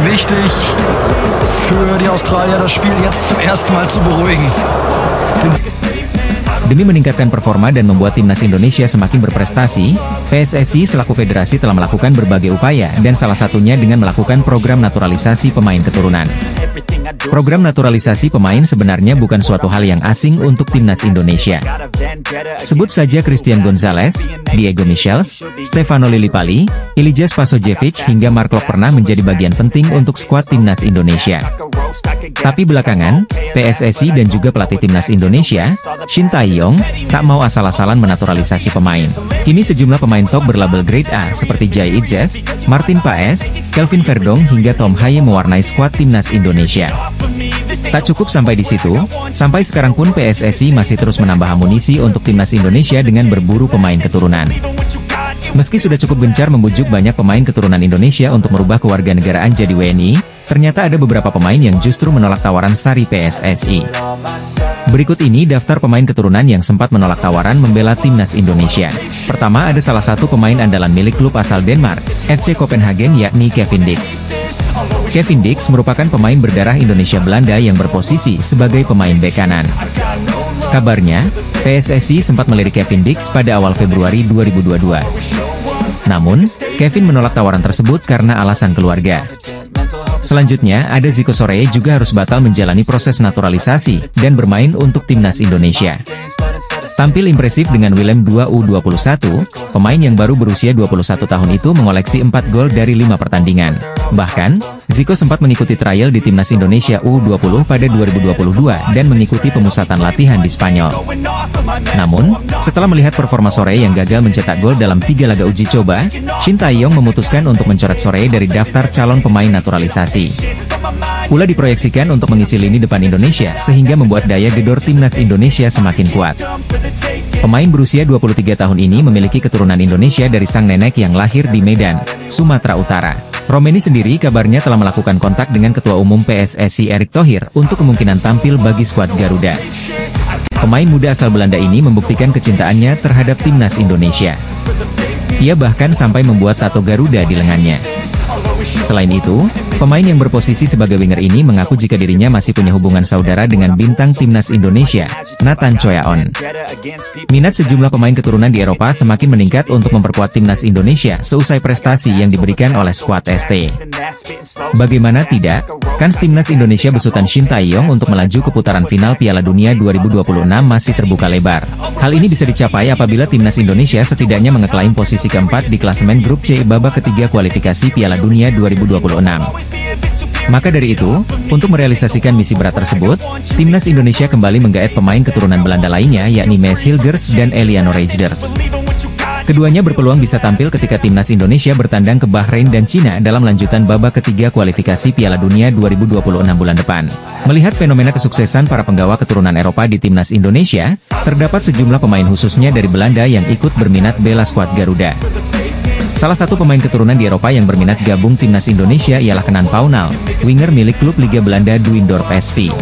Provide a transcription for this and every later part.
Wichtig für die Australier, das Spiel jetzt zum ersten Mal zu beruhigen. Demi meningkatkan performa dan membuat timnas Indonesia semakin berprestasi, PSSI selaku federasi telah melakukan berbagai upaya dan salah satunya dengan melakukan program naturalisasi pemain keturunan. Program naturalisasi pemain sebenarnya bukan suatu hal yang asing untuk timnas Indonesia. Sebut saja Christian Gonzalez, Diego Michels, Stefano Lillipali, Ilija Spasojevic hingga Mark Klok pernah menjadi bagian penting untuk skuad timnas Indonesia. Tapi belakangan, PSSI dan juga pelatih timnas Indonesia, Shin Tae-yong, tak mau asal-asalan menaturalisasi pemain. Kini sejumlah pemain top berlabel Grade A seperti Jai Idzes, Martin Paes, Kelvin Verdong hingga Tom Haye mewarnai skuad timnas Indonesia. Tak cukup sampai di situ, sampai sekarang pun PSSI masih terus menambah amunisi untuk timnas Indonesia dengan berburu pemain keturunan. Meski sudah cukup gencar membujuk banyak pemain keturunan Indonesia untuk merubah kewarganegaraan jadi WNI, ternyata ada beberapa pemain yang justru menolak tawaran sari PSSI. Berikut ini daftar pemain keturunan yang sempat menolak tawaran membela timnas Indonesia. Pertama ada salah satu pemain andalan milik klub asal Denmark, FC Copenhagen yakni Kevin Dix. Kevin Dix merupakan pemain berdarah Indonesia Belanda yang berposisi sebagai pemain bek kanan. Kabarnya, PSSI sempat melirik Kevin Dix pada awal Februari 2022. Namun, Kevin menolak tawaran tersebut karena alasan keluarga. Selanjutnya, ada Zico Soreye juga harus batal menjalani proses naturalisasi dan bermain untuk timnas Indonesia. Tampil impresif dengan Willem II U21, pemain yang baru berusia 21 tahun itu mengoleksi 4 gol dari 5 pertandingan. Bahkan, Zico sempat mengikuti trial di timnas Indonesia U20 pada 2022 dan mengikuti pemusatan latihan di Spanyol. Namun, setelah melihat performa Soreye yang gagal mencetak gol dalam 3 laga uji coba, Shin Tae-yong memutuskan untuk mencoret Soreye dari daftar calon pemain naturalisasi. Pula diproyeksikan untuk mengisi lini depan Indonesia sehingga membuat daya gedor timnas Indonesia semakin kuat. Pemain berusia 23 tahun ini memiliki keturunan Indonesia dari sang nenek yang lahir di Medan, Sumatera Utara. Romeni sendiri kabarnya telah melakukan kontak dengan Ketua Umum PSSI Erick Thohir untuk kemungkinan tampil bagi skuad Garuda. Pemain muda asal Belanda ini membuktikan kecintaannya terhadap timnas Indonesia. Ia bahkan sampai membuat tato Garuda di lengannya. Selain itu, pemain yang berposisi sebagai winger ini mengaku jika dirinya masih punya hubungan saudara dengan bintang timnas Indonesia, Nathan Choyaon. Minat sejumlah pemain keturunan di Eropa semakin meningkat untuk memperkuat timnas Indonesia seusai prestasi yang diberikan oleh skuad ST. Bagaimana tidak, kans timnas Indonesia besutan Shin Tae-yong untuk melaju ke putaran final Piala Dunia 2026 masih terbuka lebar. Hal ini bisa dicapai apabila timnas Indonesia setidaknya mengeklaim posisi keempat di klasemen grup C babak ketiga kualifikasi Piala Dunia 2026. Maka dari itu, untuk merealisasikan misi berat tersebut, timnas Indonesia kembali menggaet pemain keturunan Belanda lainnya yakni Mees Hilgers dan Eliano Rejders. Keduanya berpeluang bisa tampil ketika timnas Indonesia bertandang ke Bahrain dan Cina dalam lanjutan babak ketiga kualifikasi Piala Dunia 2026 bulan depan. Melihat fenomena kesuksesan para penggawa keturunan Eropa di timnas Indonesia, terdapat sejumlah pemain khususnya dari Belanda yang ikut berminat bela skuad Garuda. Salah satu pemain keturunan di Eropa yang berminat gabung timnas Indonesia ialah Kenan Paunal, winger milik klub Liga Belanda Duindorp SV.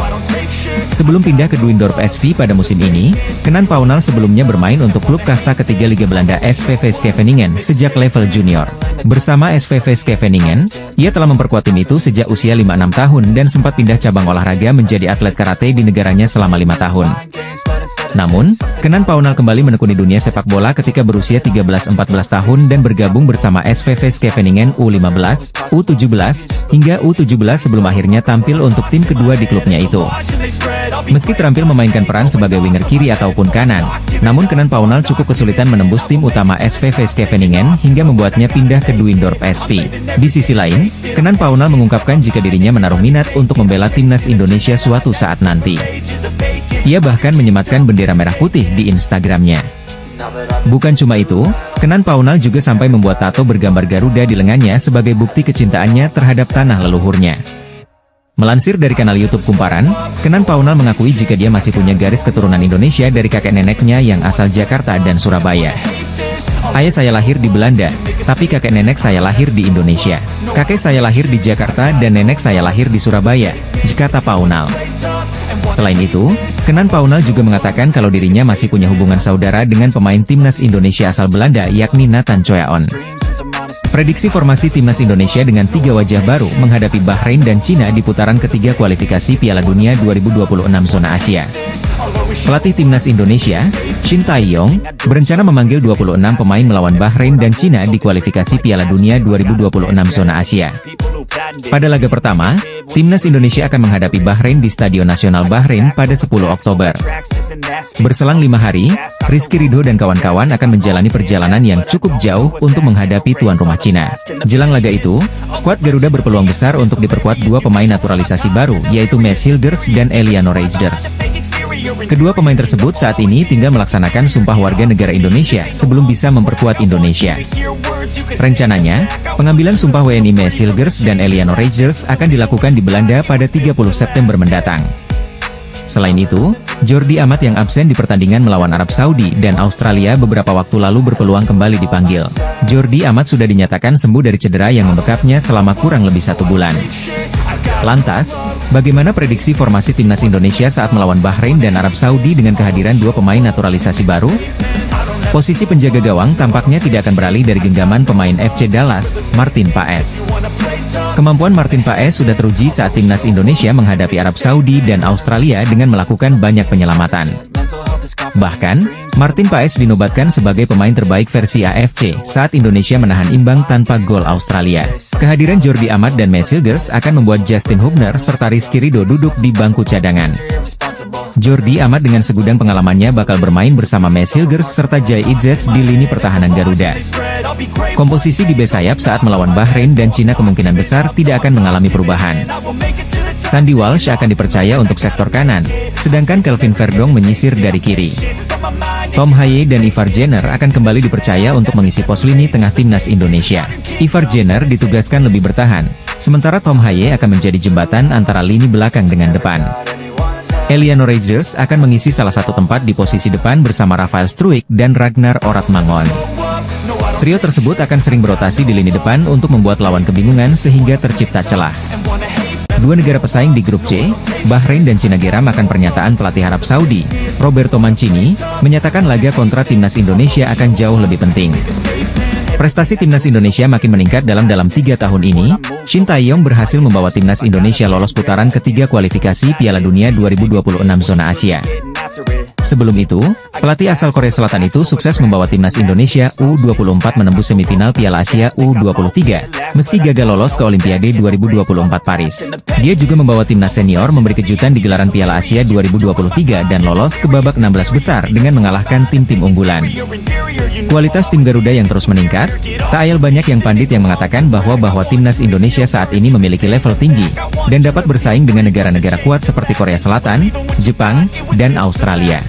Sebelum pindah ke Duindorp SV pada musim ini, Kenan Paunal sebelumnya bermain untuk klub kasta ketiga Liga Belanda SVV Scheveningen sejak level junior. Bersama SVV Scheveningen, ia telah memperkuat tim itu sejak usia 5-6 tahun dan sempat pindah cabang olahraga menjadi atlet karate di negaranya selama 5 tahun. Namun, Kenan Paunal kembali menekuni dunia sepak bola ketika berusia 13-14 tahun dan bergabung bersama SVV Scheveningen U15, U17, hingga U17 sebelum akhirnya tampil untuk tim kedua di klubnya itu. Meski terampil memainkan peran sebagai winger kiri ataupun kanan, namun Kenan Paunal cukup kesulitan menembus tim utama SVV Scheveningen hingga membuatnya pindah ke Duindorp SV. Di sisi lain, Kenan Paunal mengungkapkan jika dirinya menaruh minat untuk membela timnas Indonesia suatu saat nanti. Ia bahkan menyematkan bendera merah putih di Instagramnya. Bukan cuma itu, Kenan Paunal juga sampai membuat tato bergambar Garuda di lengannya sebagai bukti kecintaannya terhadap tanah leluhurnya. Melansir dari kanal YouTube Kumparan, Kenan Paunal mengakui jika dia masih punya garis keturunan Indonesia dari kakek neneknya yang asal Jakarta dan Surabaya. Ayah saya lahir di Belanda, tapi kakek nenek saya lahir di Indonesia. Kakek saya lahir di Jakarta dan nenek saya lahir di Surabaya, kata Paunal. Selain itu, Kenan Paunal juga mengatakan kalau dirinya masih punya hubungan saudara dengan pemain timnas Indonesia asal Belanda yakni Nathan Choyaon. Prediksi formasi timnas Indonesia dengan 3 wajah baru menghadapi Bahrain dan Cina di putaran ketiga kualifikasi Piala Dunia 2026 zona Asia. Pelatih timnas Indonesia, Shin Tae-yong, berencana memanggil 26 pemain melawan Bahrain dan Cina di kualifikasi Piala Dunia 2026 zona Asia. Pada laga pertama, timnas Indonesia akan menghadapi Bahrain di Stadion Nasional Bahrain pada 10 Oktober. Berselang 5 hari, Rizky Ridho dan kawan-kawan akan menjalani perjalanan yang cukup jauh untuk menghadapi tuan rumah Cina. Jelang laga itu, skuad Garuda berpeluang besar untuk diperkuat 2 pemain naturalisasi baru, yaitu Mads Hilgers dan Eliano Reijers. Kedua pemain tersebut saat ini tinggal melaksanakan sumpah warga negara Indonesia sebelum bisa memperkuat Indonesia. Rencananya, pengambilan sumpah WNI Mads Hilgers dan Eliano Reijers akan dilakukan di Belanda pada 30 September mendatang. Selain itu, Jordi Amat yang absen di pertandingan melawan Arab Saudi dan Australia beberapa waktu lalu berpeluang kembali dipanggil. Jordi Amat sudah dinyatakan sembuh dari cedera yang membekapnya selama kurang lebih 1 bulan. Lantas, bagaimana prediksi formasi timnas Indonesia saat melawan Bahrain dan Arab Saudi dengan kehadiran 2 pemain naturalisasi baru? Posisi penjaga gawang tampaknya tidak akan beralih dari genggaman pemain FC Dallas, Martin Paes. Kemampuan Martin Paes sudah teruji saat timnas Indonesia menghadapi Arab Saudi dan Australia dengan melakukan banyak penyelamatan. Bahkan, Martin Paes dinobatkan sebagai pemain terbaik versi AFC saat Indonesia menahan imbang tanpa gol Australia. Kehadiran Jordi Amat dan Mads Hilgers akan membuat Justin Hubner serta Rizky Ridho duduk di bangku cadangan. Jordi Amat dengan segudang pengalamannya bakal bermain bersama Mads Hilgers serta Jai Idzes di lini pertahanan Garuda. Komposisi di bek sayap saat melawan Bahrain dan Cina kemungkinan besar tidak akan mengalami perubahan. Sandy Walsh akan dipercaya untuk sektor kanan, sedangkan Kelvin Verdong menyisir dari kiri. Tom Haye dan Ivar Jenner akan kembali dipercaya untuk mengisi pos lini tengah timnas Indonesia. Ivar Jenner ditugaskan lebih bertahan, sementara Tom Haye akan menjadi jembatan antara lini belakang dengan depan. Eliano Reijers akan mengisi salah satu tempat di posisi depan bersama Rafael Struijk dan Ragnar Oratmangon. Trio tersebut akan sering berotasi di lini depan untuk membuat lawan kebingungan sehingga tercipta celah. 2 negara pesaing di grup C, Bahrain dan Cina geram akan pernyataan pelatih Arab Saudi, Roberto Mancini, menyatakan laga kontra timnas Indonesia akan jauh lebih penting. Prestasi timnas Indonesia makin meningkat dalam 3 tahun ini. Shin Tae-yong berhasil membawa timnas Indonesia lolos putaran ketiga kualifikasi Piala Dunia 2026 zona Asia. Sebelum itu, pelatih asal Korea Selatan itu sukses membawa timnas Indonesia U24 menembus semifinal Piala Asia U23, meski gagal lolos ke Olimpiade 2024 Paris. Dia juga membawa timnas senior memberi kejutan di gelaran Piala Asia 2023 dan lolos ke babak 16 besar dengan mengalahkan tim-tim unggulan. Kualitas tim Garuda yang terus meningkat, tak ayal banyak yang pandit yang mengatakan bahwa timnas Indonesia saat ini memiliki level tinggi, dan dapat bersaing dengan negara-negara kuat seperti Korea Selatan, Jepang, dan Australia.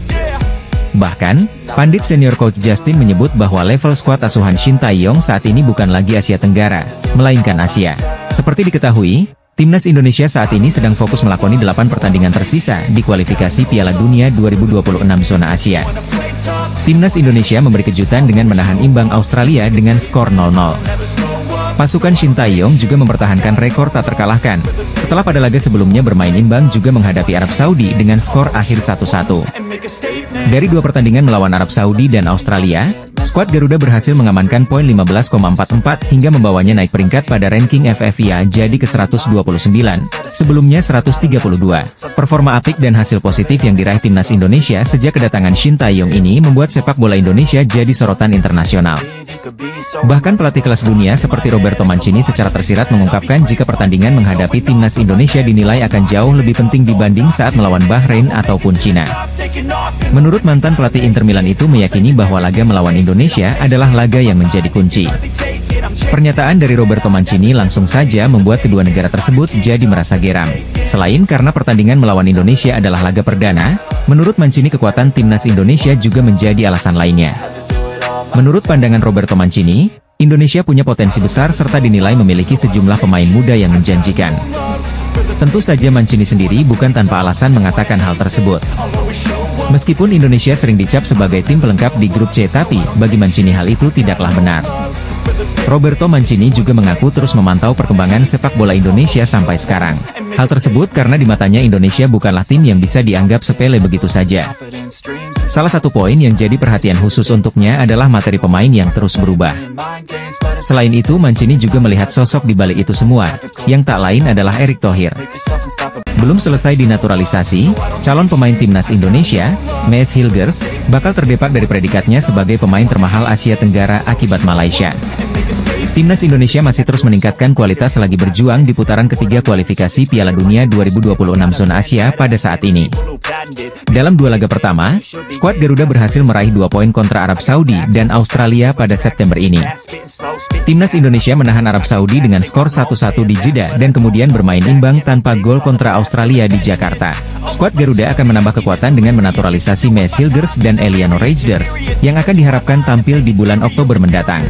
Bahkan, pandit senior coach Justin menyebut bahwa level skuad asuhan Shin Tae-yong saat ini bukan lagi Asia Tenggara, melainkan Asia. Seperti diketahui, timnas Indonesia saat ini sedang fokus melakoni 8 pertandingan tersisa di kualifikasi Piala Dunia 2026 zona Asia. Timnas Indonesia memberi kejutan dengan menahan imbang Australia dengan skor 0-0. Pasukan Shin Tae-yong juga mempertahankan rekor tak terkalahkan, setelah pada laga sebelumnya bermain imbang juga menghadapi Arab Saudi dengan skor akhir 1-1. Dari 2 pertandingan melawan Arab Saudi dan Australia, skuad Garuda berhasil mengamankan poin 15,44 hingga membawanya naik peringkat pada ranking FFIA jadi ke-129, sebelumnya 132. Performa apik dan hasil positif yang diraih timnas Indonesia sejak kedatangan Shin Tae-yong ini membuat sepak bola Indonesia jadi sorotan internasional. Bahkan pelatih kelas dunia seperti Roberto Mancini secara tersirat mengungkapkan jika pertandingan menghadapi timnas Indonesia dinilai akan jauh lebih penting dibanding saat melawan Bahrain ataupun Cina. Menurut mantan pelatih Inter Milan itu meyakini bahwa laga melawan Indonesia adalah laga yang menjadi kunci. Pernyataan dari Roberto Mancini langsung saja membuat kedua negara tersebut jadi merasa geram. Selain karena pertandingan melawan Indonesia adalah laga perdana, menurut Mancini kekuatan timnas Indonesia juga menjadi alasan lainnya. Menurut pandangan Roberto Mancini, Indonesia punya potensi besar serta dinilai memiliki sejumlah pemain muda yang menjanjikan. Tentu saja Mancini sendiri bukan tanpa alasan mengatakan hal tersebut. Meskipun Indonesia sering dicap sebagai tim pelengkap di grup C, tapi bagi Mancini hal itu tidaklah benar. Roberto Mancini juga mengaku terus memantau perkembangan sepak bola Indonesia sampai sekarang. Hal tersebut karena di matanya Indonesia bukanlah tim yang bisa dianggap sepele begitu saja. Salah satu poin yang jadi perhatian khusus untuknya adalah materi pemain yang terus berubah. Selain itu, Mancini juga melihat sosok di balik itu semua, yang tak lain adalah Erick Thohir. Belum selesai dinaturalisasi, calon pemain timnas Indonesia, Mees Hilgers, bakal terdepak dari predikatnya sebagai pemain termahal Asia Tenggara akibat Malaysia. Timnas Indonesia masih terus meningkatkan kualitas selagi berjuang di putaran ketiga kualifikasi Piala Dunia 2026 zona Asia pada saat ini. Dalam dua laga pertama, skuad Garuda berhasil meraih 2 poin kontra Arab Saudi dan Australia pada September ini. Timnas Indonesia menahan Arab Saudi dengan skor 1-1 di Jeddah dan kemudian bermain imbang tanpa gol kontra Australia di Jakarta. Skuad Garuda akan menambah kekuatan dengan menaturalisasi Mees Hilgers dan Eliano Reijnders, yang akan diharapkan tampil di bulan Oktober mendatang.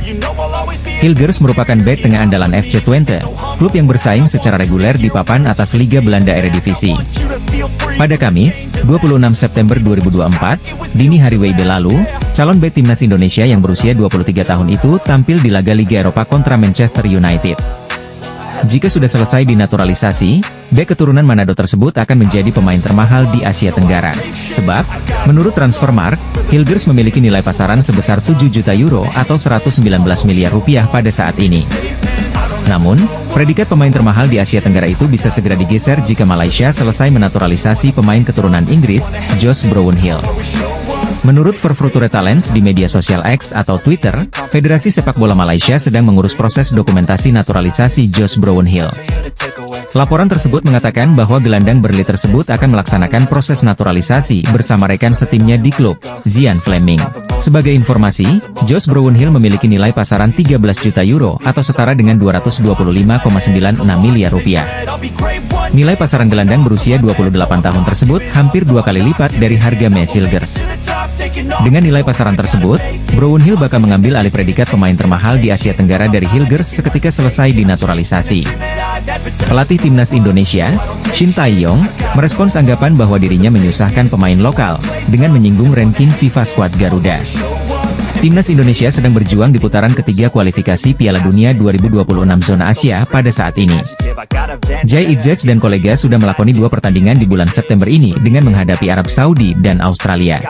Hilgers merupakan bek tengah andalan FC Twente, klub yang bersaing secara reguler di papan atas Liga Belanda Eredivisie. Pada Kamis, 26 September 2024, dini hari WIB lalu, calon bek timnas Indonesia yang berusia 23 tahun itu tampil di laga Liga Eropa kontra Manchester United. Jika sudah selesai dinaturalisasi, bek keturunan Manado tersebut akan menjadi pemain termahal di Asia Tenggara. Sebab, menurut Transfermarkt, Hilgers memiliki nilai pasaran sebesar 7 juta euro atau 119 miliar rupiah pada saat ini. Namun, predikat pemain termahal di Asia Tenggara itu bisa segera digeser jika Malaysia selesai menaturalisasi pemain keturunan Inggris, Josh Brownhill. Menurut Verfruture Talents di media sosial X atau Twitter, Federasi Sepak Bola Malaysia sedang mengurus proses dokumentasi naturalisasi Josh Brownhill. Laporan tersebut mengatakan bahwa gelandang Burnley tersebut akan melaksanakan proses naturalisasi bersama rekan setimnya di klub, Zian Fleming. Sebagai informasi, Josh Brownhill memiliki nilai pasaran 13 juta euro atau setara dengan 225,96 miliar rupiah. Nilai pasaran gelandang berusia 28 tahun tersebut hampir 2 kali lipat dari harga Mees Hilgers. Dengan nilai pasaran tersebut, Brownhill bakal mengambil alih predikat pemain termahal di Asia Tenggara dari Hilgers seketika selesai dinaturalisasi. Pelatih timnas Indonesia, Shin Tae-yong, merespons anggapan bahwa dirinya menyusahkan pemain lokal dengan menyinggung ranking FIFA skuad Garuda. Timnas Indonesia sedang berjuang di putaran ketiga kualifikasi Piala Dunia 2026 zona Asia pada saat ini. Jai Itzes dan kolega sudah melakoni 2 pertandingan di bulan September ini dengan menghadapi Arab Saudi dan Australia.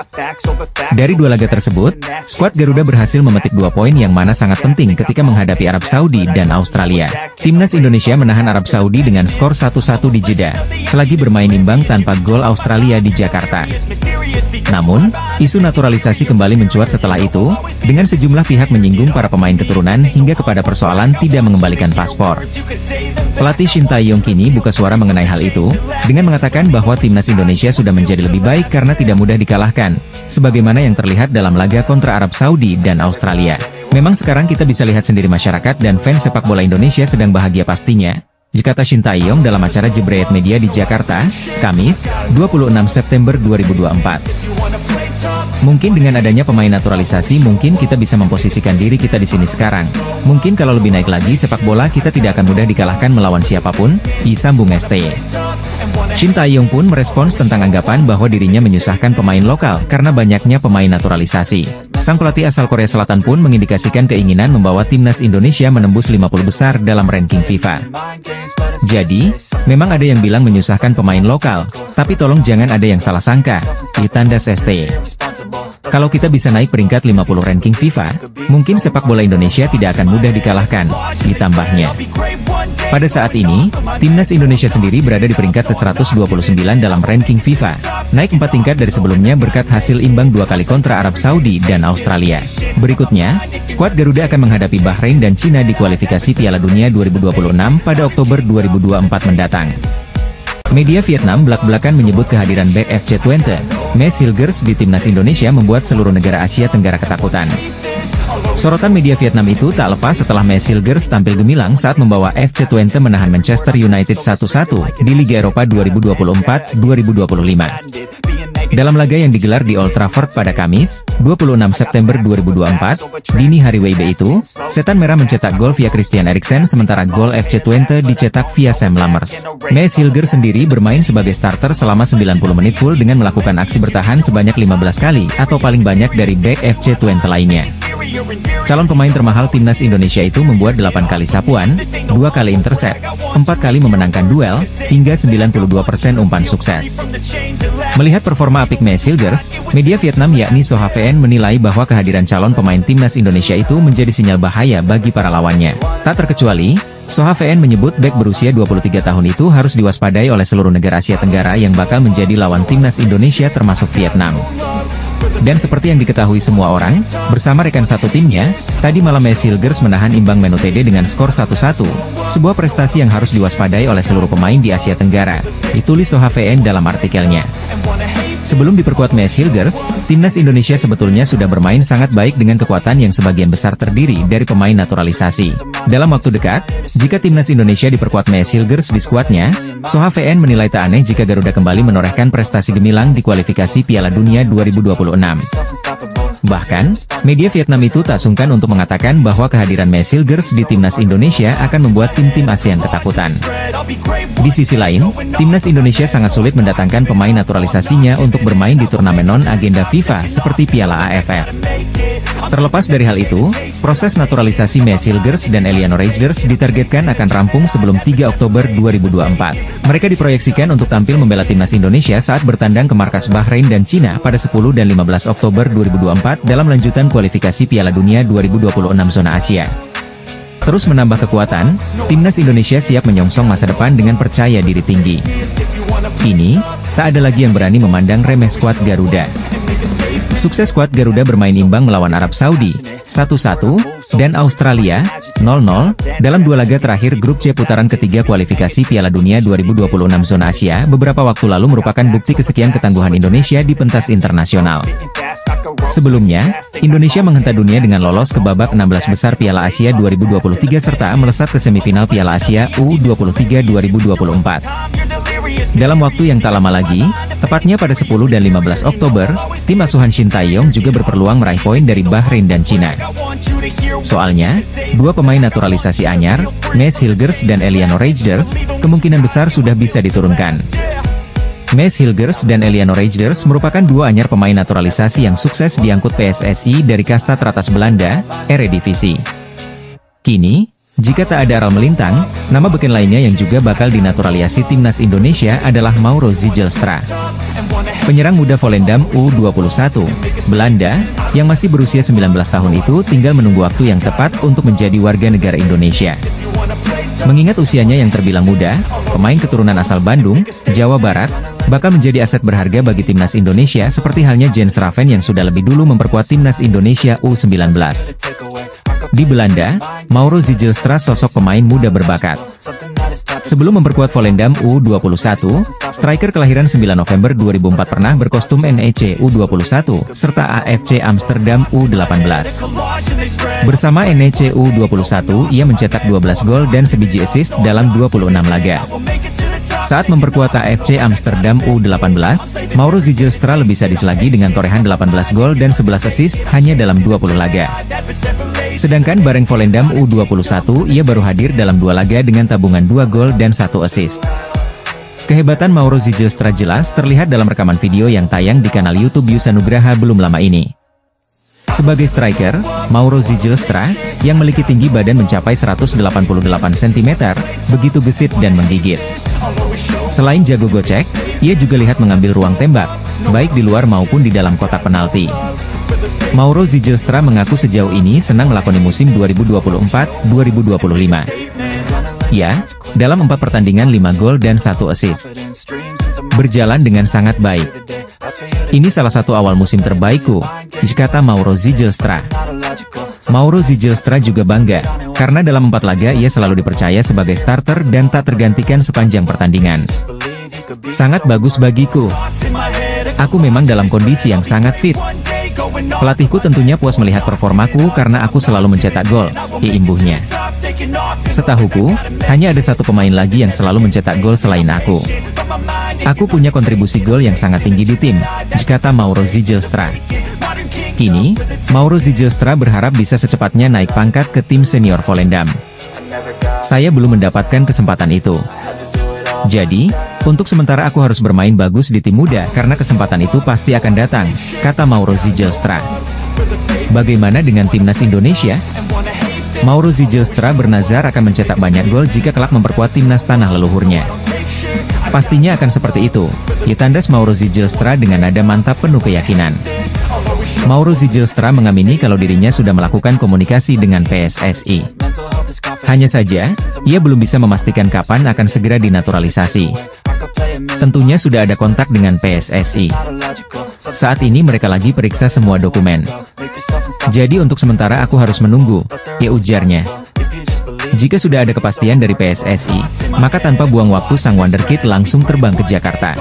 Dari 2 laga tersebut, skuad Garuda berhasil memetik 2 poin yang mana sangat penting ketika menghadapi Arab Saudi dan Australia. Timnas Indonesia menahan Arab Saudi dengan skor 1-1 di Jeddah, selagi bermain imbang tanpa gol Australia di Jakarta. Namun, isu naturalisasi kembali mencuat setelah itu, dengan sejumlah pihak menyinggung para pemain keturunan hingga kepada persoalan tidak mengembalikan paspor. Pelatih Shin Tae-yong kini buka suara mengenai hal itu, dengan mengatakan bahwa timnas Indonesia sudah menjadi lebih baik karena tidak mudah dikalahkan, sebagaimana yang terlihat dalam laga kontra Arab Saudi dan Australia. Memang sekarang kita bisa lihat sendiri masyarakat dan fans sepak bola Indonesia sedang bahagia pastinya, kata Shin Tae-yong dalam acara Jebret Media di Jakarta, Kamis, 26 September 2024. Mungkin dengan adanya pemain naturalisasi mungkin kita bisa memposisikan diri kita di sini sekarang. Mungkin kalau lebih naik lagi sepak bola kita tidak akan mudah dikalahkan melawan siapapun, sambung ST. Shin Tae-yong pun merespons tentang anggapan bahwa dirinya menyusahkan pemain lokal karena banyaknya pemain naturalisasi. Sang pelatih asal Korea Selatan pun mengindikasikan keinginan membawa timnas Indonesia menembus 50 besar dalam ranking FIFA. Jadi, memang ada yang bilang menyusahkan pemain lokal, tapi tolong jangan ada yang salah sangka, ditandas ST. Kalau kita bisa naik peringkat 50 ranking FIFA, mungkin sepak bola Indonesia tidak akan mudah dikalahkan, ditambahnya. Pada saat ini, timnas Indonesia sendiri berada di peringkat ke-129 dalam ranking FIFA, naik 4 tingkat dari sebelumnya berkat hasil imbang 2 kali kontra Arab Saudi dan Australia. Berikutnya, skuad Garuda akan menghadapi Bahrain dan Cina di kualifikasi Piala Dunia 2026 pada Oktober 2024 mendatang. Media Vietnam belak-belakan menyebut kehadiran bek FC Twente, Mees Hilgers di timnas Indonesia membuat seluruh negara Asia Tenggara ketakutan. Sorotan media Vietnam itu tak lepas setelah Mees Hilgers tampil gemilang saat membawa FC Twente menahan Manchester United 1-1 di Liga Eropa 2024-2025. Dalam laga yang digelar di Old Trafford pada Kamis, 26 September 2024, dini hari WIB itu, Setan Merah mencetak gol via Christian Eriksen sementara gol FC Twente dicetak via Sam Lammers. Maes Hilger sendiri bermain sebagai starter selama 90 menit full dengan melakukan aksi bertahan sebanyak 15 kali atau paling banyak dari bek FC Twente lainnya. Calon pemain termahal timnas Indonesia itu membuat 8 kali sapuan, 2 kali intercept, 4 kali memenangkan duel, hingga 92% umpan sukses. Melihat performa apik Maes Hilgers, media Vietnam yakni SOHVN menilai bahwa kehadiran calon pemain timnas Indonesia itu menjadi sinyal bahaya bagi para lawannya. Tak terkecuali, SOHVN menyebut bek berusia 23 tahun itu harus diwaspadai oleh seluruh negara Asia Tenggara yang bakal menjadi lawan timnas Indonesia termasuk Vietnam. Dan seperti yang diketahui semua orang, bersama rekan satu timnya, tadi malam Maes Hilgers menahan imbang Man Utd dengan skor 1-1, sebuah prestasi yang harus diwaspadai oleh seluruh pemain di Asia Tenggara, ditulis SOHVN dalam artikelnya. Sebelum diperkuat Maes Hilgers, timnas Indonesia sebetulnya sudah bermain sangat baik dengan kekuatan yang sebagian besar terdiri dari pemain naturalisasi. Dalam waktu dekat, jika timnas Indonesia diperkuat Maes Hilgers di skuadnya, SOHVN menilai tak aneh jika Garuda kembali menorehkan prestasi gemilang di kualifikasi Piala Dunia 2026. Bahkan, media Vietnam itu tak sungkan untuk mengatakan bahwa kehadiran Maes Hilgers di timnas Indonesia akan membuat tim-tim ASEAN ketakutan. Di sisi lain, timnas Indonesia sangat sulit mendatangkan pemain naturalisasinya untuk bermain di turnamen non-agenda FIFA seperti Piala AFF. Terlepas dari hal itu, proses naturalisasi Maes Hilgers dan Eliano Reijnders ditargetkan akan rampung sebelum 3 Oktober 2024. Mereka diproyeksikan untuk tampil membela timnas Indonesia saat bertandang ke markas Bahrain dan Cina pada 10 dan 15 Oktober 2024 dalam lanjutan kualifikasi Piala Dunia 2026 zona Asia. Terus menambah kekuatan, timnas Indonesia siap menyongsong masa depan dengan percaya diri tinggi. Kini, tak ada lagi yang berani memandang remeh skuad Garuda. Sukses skuad Garuda bermain imbang melawan Arab Saudi, 1-1, dan Australia, 0-0, dalam 2 laga terakhir grup C putaran ketiga kualifikasi Piala Dunia 2026 zona Asia beberapa waktu lalu merupakan bukti kesekian ketangguhan Indonesia di pentas internasional. Sebelumnya, Indonesia menghentak dunia dengan lolos ke babak 16 besar Piala Asia 2023 serta melesat ke semifinal Piala Asia U23 2024. Dalam waktu yang tak lama lagi, tepatnya pada 10 dan 15 Oktober, tim asuhan Shin Tae-yong juga berpeluang meraih poin dari Bahrain dan Cina. Soalnya, 2 pemain naturalisasi anyar, Maes Hilgers dan Eliano Reijnders, kemungkinan besar sudah bisa diturunkan. Maes Hilgers dan Eliano Reijnders merupakan 2 anyar pemain naturalisasi yang sukses diangkut PSSI dari kasta teratas Belanda, Eredivisie. Kini, jika tak ada aral melintang, nama beken lainnya yang juga bakal dinaturalisasi timnas Indonesia adalah Mauro Zijlstra. Penyerang muda Volendam U21, Belanda, yang masih berusia 19 tahun itu tinggal menunggu waktu yang tepat untuk menjadi warga negara Indonesia. Mengingat usianya yang terbilang muda, pemain keturunan asal Bandung, Jawa Barat, bakal menjadi aset berharga bagi timnas Indonesia seperti halnya Jens Raven yang sudah lebih dulu memperkuat timnas Indonesia U19. Di Belanda, Mauro Zijlstra sosok pemain muda berbakat. Sebelum memperkuat Volendam U21, striker kelahiran 9 November 2004 pernah berkostum NEC U21, serta AFC Amsterdam U18. Bersama NEC U21, ia mencetak 12 gol dan sebiji assist dalam 26 laga. Saat memperkuat AFC Amsterdam U18, Mauro Zijlstra lebih sadis lagi dengan torehan 18 gol dan 11 assist hanya dalam 20 laga. Sedangkan bareng Volendam U21, ia baru hadir dalam 2 laga dengan tabungan 2 gol dan 1 assist. Kehebatan Mauro Zijlstra jelas terlihat dalam rekaman video yang tayang di kanal YouTube Yusa Nugraha belum lama ini. Sebagai striker, Mauro Zijlstra, yang memiliki tinggi badan mencapai 188 cm, begitu gesit dan menggigit. Selain jago gocek, ia juga lihat mengambil ruang tembak, baik di luar maupun di dalam kotak penalti. Mauro Zijlstra mengaku sejauh ini senang melakoni musim 2024-2025. Ya, dalam 4 pertandingan 5 gol dan 1 assist. Berjalan dengan sangat baik. Ini salah satu awal musim terbaikku, kata Mauro Zijlstra. Mauro Zijlstra juga bangga, karena dalam 4 laga ia selalu dipercaya sebagai starter dan tak tergantikan sepanjang pertandingan. Sangat bagus bagiku. Aku memang dalam kondisi yang sangat fit. Pelatihku tentunya puas melihat performaku karena aku selalu mencetak gol, imbuhnya. Setahuku, hanya ada satu pemain lagi yang selalu mencetak gol selain aku. Aku punya kontribusi gol yang sangat tinggi di tim, kata Mauro Zijlstra. Kini, Mauro Zijlstra berharap bisa secepatnya naik pangkat ke tim senior Volendam. Saya belum mendapatkan kesempatan itu. Jadi, untuk sementara aku harus bermain bagus di tim muda karena kesempatan itu pasti akan datang, kata Mauro Zijlstra. Bagaimana dengan timnas Indonesia? Mauro Zijlstra bernazar akan mencetak banyak gol jika kelak memperkuat timnas tanah leluhurnya. Pastinya akan seperti itu, ditandas Mauro Zijlstra dengan nada mantap penuh keyakinan. Mauro Zijlstra mengamini kalau dirinya sudah melakukan komunikasi dengan PSSI. Hanya saja, ia belum bisa memastikan kapan akan segera dinaturalisasi. Tentunya sudah ada kontak dengan PSSI. Saat ini mereka lagi periksa semua dokumen. Jadi untuk sementara aku harus menunggu, ujarnya. Jika sudah ada kepastian dari PSSI, maka tanpa buang waktu sang wonderkid langsung terbang ke Jakarta.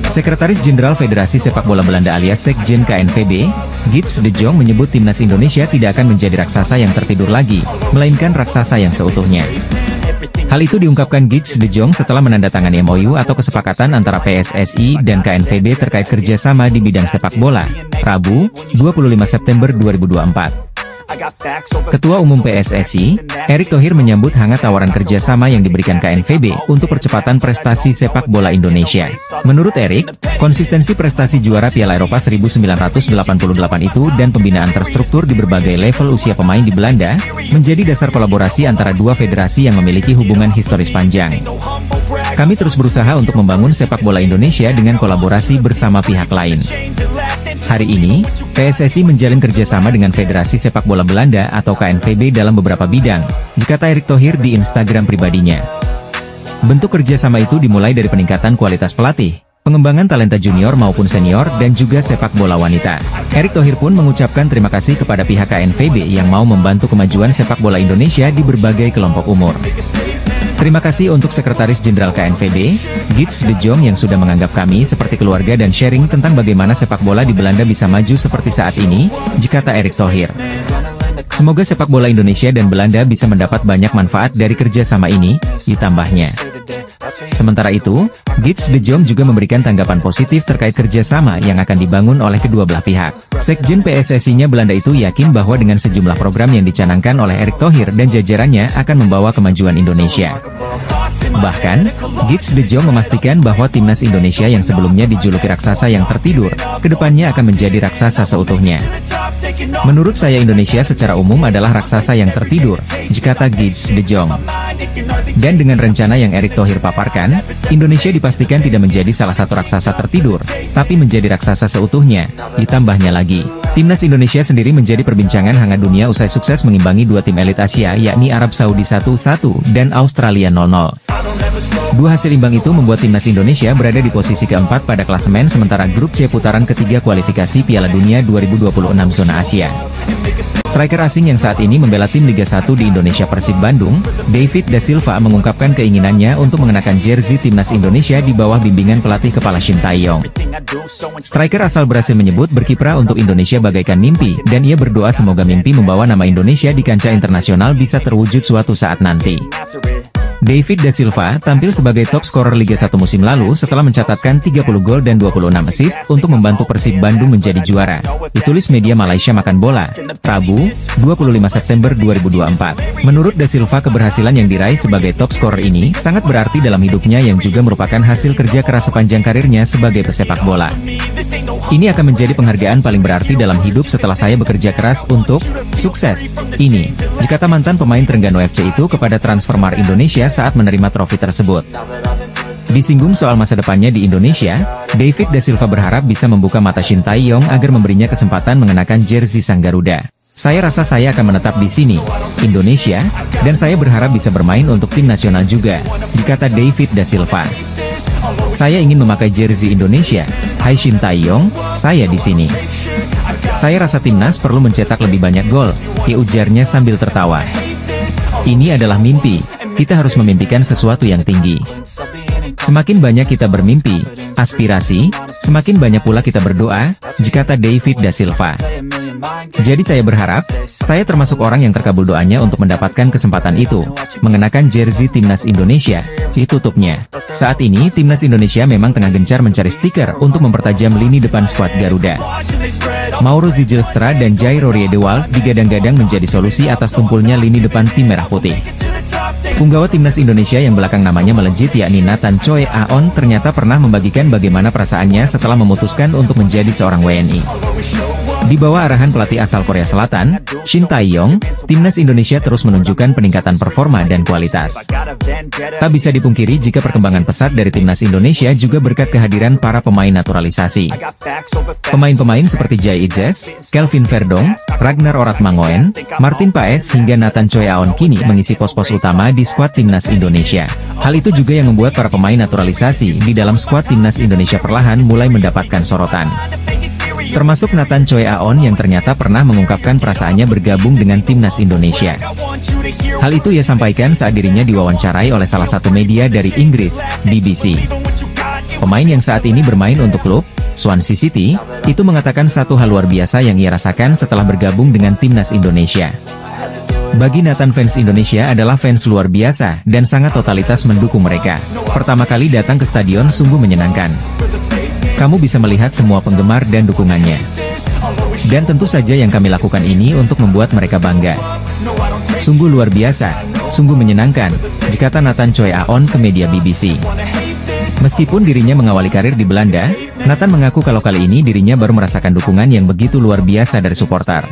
Sekretaris Jenderal Federasi Sepak Bola Belanda alias Sekjen KNVB, Gids de Jong menyebut timnas Indonesia tidak akan menjadi raksasa yang tertidur lagi, melainkan raksasa yang seutuhnya. Hal itu diungkapkan Gids de Jong setelah menandatangani MOU atau kesepakatan antara PSSI dan KNVB terkait kerjasama di bidang sepak bola, Rabu, 25 September 2024. Ketua Umum PSSI, Erick Thohir menyambut hangat tawaran kerjasama yang diberikan KNVB untuk percepatan prestasi sepak bola Indonesia. Menurut Erick, konsistensi prestasi juara Piala Eropa 1988 itu dan pembinaan terstruktur di berbagai level usia pemain di Belanda, menjadi dasar kolaborasi antara dua federasi yang memiliki hubungan historis panjang. Kami terus berusaha untuk membangun sepak bola Indonesia dengan kolaborasi bersama pihak lain. Hari ini, PSSI menjalin kerjasama dengan Federasi Sepak Bola Belanda atau KNVB dalam beberapa bidang, kata Erick Thohir di Instagram pribadinya. Bentuk kerjasama itu dimulai dari peningkatan kualitas pelatih, pengembangan talenta junior maupun senior dan juga sepak bola wanita. Erick Thohir pun mengucapkan terima kasih kepada pihak KNVB yang mau membantu kemajuan sepak bola Indonesia di berbagai kelompok umur. Terima kasih untuk Sekretaris Jenderal KNVB, Gids de Jong yang sudah menganggap kami seperti keluarga dan sharing tentang bagaimana sepak bola di Belanda bisa maju seperti saat ini, kata Erick Thohir. Semoga sepak bola Indonesia dan Belanda bisa mendapat banyak manfaat dari kerjasama ini, ditambahnya. Sementara itu, Gids de Jong juga memberikan tanggapan positif terkait kerjasama yang akan dibangun oleh kedua belah pihak. Sekjen PSSI-nya Belanda itu yakin bahwa dengan sejumlah program yang dicanangkan oleh Erick Thohir dan jajarannya akan membawa kemajuan Indonesia. Bahkan, Gids de Jong memastikan bahwa timnas Indonesia yang sebelumnya dijuluki raksasa yang tertidur, kedepannya akan menjadi raksasa seutuhnya. Menurut saya Indonesia secara umum adalah raksasa yang tertidur, kata Gids de Jong. Dan dengan rencana yang Erick Thohir paparkan, Indonesia dipastikan tidak menjadi salah satu raksasa tertidur, tapi menjadi raksasa seutuhnya. Ditambahnya lagi, timnas Indonesia sendiri menjadi perbincangan hangat dunia usai sukses mengimbangi dua tim elit Asia yakni Arab Saudi 1-1 dan Australia 0-0. Dua hasil imbang itu membuat timnas Indonesia berada di posisi keempat pada klasemen sementara grup C putaran ketiga kualifikasi Piala Dunia 2026 zona Asia. Striker asing yang saat ini membela tim Liga 1 di Indonesia Persib Bandung, David da Silva mengungkapkan keinginannya untuk mengenakan jersey timnas Indonesia di bawah bimbingan pelatih kepala Shin Tae-yong. Striker asal Brasil menyebut berkiprah untuk Indonesia bagaikan mimpi, dan ia berdoa semoga mimpi membawa nama Indonesia di kancah internasional bisa terwujud suatu saat nanti. David da Silva tampil sebagai top scorer Liga 1 musim lalu setelah mencatatkan 30 gol dan 26 assist untuk membantu Persib Bandung menjadi juara. Ditulis media Malaysia Makan Bola, Rabu, 25 September 2024. Menurut da Silva keberhasilan yang diraih sebagai top scorer ini sangat berarti dalam hidupnya yang juga merupakan hasil kerja keras sepanjang karirnya sebagai pesepak bola. Ini akan menjadi penghargaan paling berarti dalam hidup setelah saya bekerja keras untuk sukses. Ini, kata mantan pemain Trengganu FC itu kepada Transfermarkt Indonesia saat menerima trofi tersebut. Disinggung soal masa depannya di Indonesia, David da Silva berharap bisa membuka mata Shin Tae-yong agar memberinya kesempatan mengenakan jersey Sang Garuda. Saya rasa saya akan menetap di sini, Indonesia, dan saya berharap bisa bermain untuk tim nasional juga, kata David da Silva. Saya ingin memakai jersey Indonesia. Hai Shin Tae-yong, saya di sini. Saya rasa timnas perlu mencetak lebih banyak gol, ujarnya sambil tertawa. Ini adalah mimpi. Kita harus memimpikan sesuatu yang tinggi. Semakin banyak kita bermimpi, aspirasi, Semakin banyak pula kita berdoa, kata David da Silva. Jadi saya berharap, saya termasuk orang yang terkabul doanya untuk mendapatkan kesempatan itu, mengenakan jersey Timnas Indonesia, ditutupnya. Saat ini, Timnas Indonesia memang tengah gencar mencari stiker untuk mempertajam lini depan skuad Garuda. Mauro Zijlstra dan Jairo Riedewald digadang-gadang menjadi solusi atas tumpulnya lini depan tim merah putih. Punggawa Timnas Indonesia yang belakang namanya melejit yakni Nathan Choi Aon ternyata pernah membagikan bagaimana perasaannya setelah memutuskan untuk menjadi seorang WNI. Di bawah arahan pelatih asal Korea Selatan, Shin Tae-yong, Timnas Indonesia terus menunjukkan peningkatan performa dan kualitas. Tak bisa dipungkiri jika perkembangan pesat dari Timnas Indonesia juga berkat kehadiran para pemain naturalisasi. Pemain-pemain seperti Jai Ijes, Kelvin Verdong, Ragnar Oratmangoen, Martin Paes hingga Nathan Choi Aon kini mengisi pos-pos utama di skuad Timnas Indonesia. Hal itu juga yang membuat para pemain naturalisasi di dalam skuad Timnas Indonesia perlahan mulai mendapatkan sorotan. Termasuk Nathan Choi Aon yang ternyata pernah mengungkapkan perasaannya bergabung dengan Timnas Indonesia. Hal itu ia sampaikan saat dirinya diwawancarai oleh salah satu media dari Inggris, BBC. Pemain yang saat ini bermain untuk klub Swansea City, itu mengatakan satu hal luar biasa yang ia rasakan setelah bergabung dengan Timnas Indonesia. Bagi Nathan, fans Indonesia adalah fans luar biasa dan sangat totalitas mendukung mereka. Pertama kali datang ke stadion sungguh menyenangkan. Kamu bisa melihat semua penggemar dan dukungannya. Dan tentu saja yang kami lakukan ini untuk membuat mereka bangga. Sungguh luar biasa, sungguh menyenangkan, kata Nathan Choi Aon ke media BBC. Meskipun dirinya mengawali karir di Belanda, Nathan mengaku kalau kali ini dirinya baru merasakan dukungan yang begitu luar biasa dari supporter.